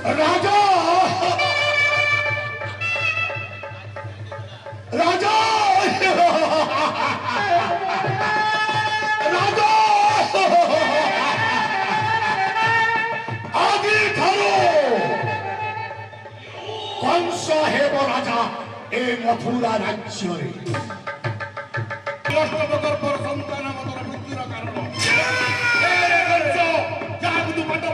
রাজা রাজা রাজা আদি ধরো কংস হেব রাজা এ মথুরা রাজ্যরে অষ্টমকর্পর সন্তান আমাদের মৃত্যুর কারণ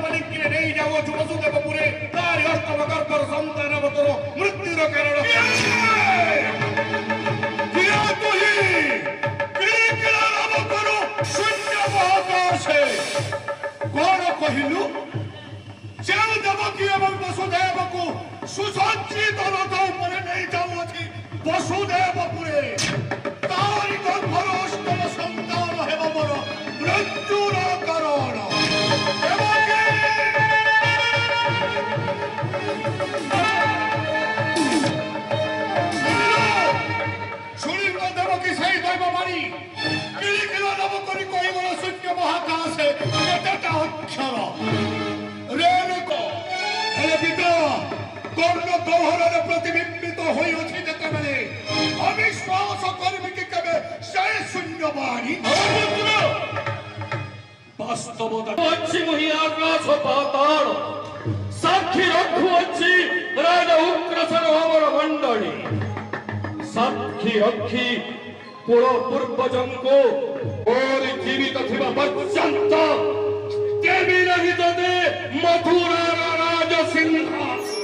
মালিককে নেই যাবো বসুদেবপুরে তার অষ্টমকর্পর সন্তান আমাদের মৃত্যুর কারণ କଣ କହିଲୁ ଯେଉଁ ଦେବକୀ ଏବଂ ବସୁଦେବକୁ ସୁସଜ୍ଜିତ ରଥ ଉପରେ ନେଇ ଯାଉଅଛି ବସୁଦେବପୁରେ ତାରି ଗର୍ଭର ଅଷ୍ଟମ ସନ୍ତାନ ହେବ ମୋର ମୃତ୍ୟୁର କାରଣ ଶୁଣିବ ଦେବକୀ ସେଇ ଦୈବ ବାଣୀ କିଳିକିଳ ନବ କରି କହିବର ଶୂନ୍ୟ ମହାକାଶେ କେତେଟା ଅକ୍ଷର ରେଣୁକ ହେଲେ ପିତା କର୍ଣ୍ଣ ଗହ୍ୱରରେ ପ୍ରତିବିମ୍ବିତ ହୋଇଅଛି ଯେତେବେଳେ ଅବିଶ୍ୱାସ କରିବି କି କେବେ ସେ ଶୂନ୍ୟ ବାଣୀ ବାସ୍ତବତା ଅଛି ମୁହିଁ ଆକାଶ ପାତାଳ ସାକ୍ଷୀ ରଖୁଅଛି ରାଜା ଉଗ୍ରସେନ ଅମର ମଣ୍ଡଳୀ ସାକ୍ଷୀ ରଖି କୁଳ ପୂର୍ବଜଙ୍କୁ ମୋର ଜୀବିତ ଥିବା ପର୍ଯ୍ୟନ୍ତ ଦେବି ନାହିଁ ତତେ ମଥୁରାର ରାଜସିଂହାସନ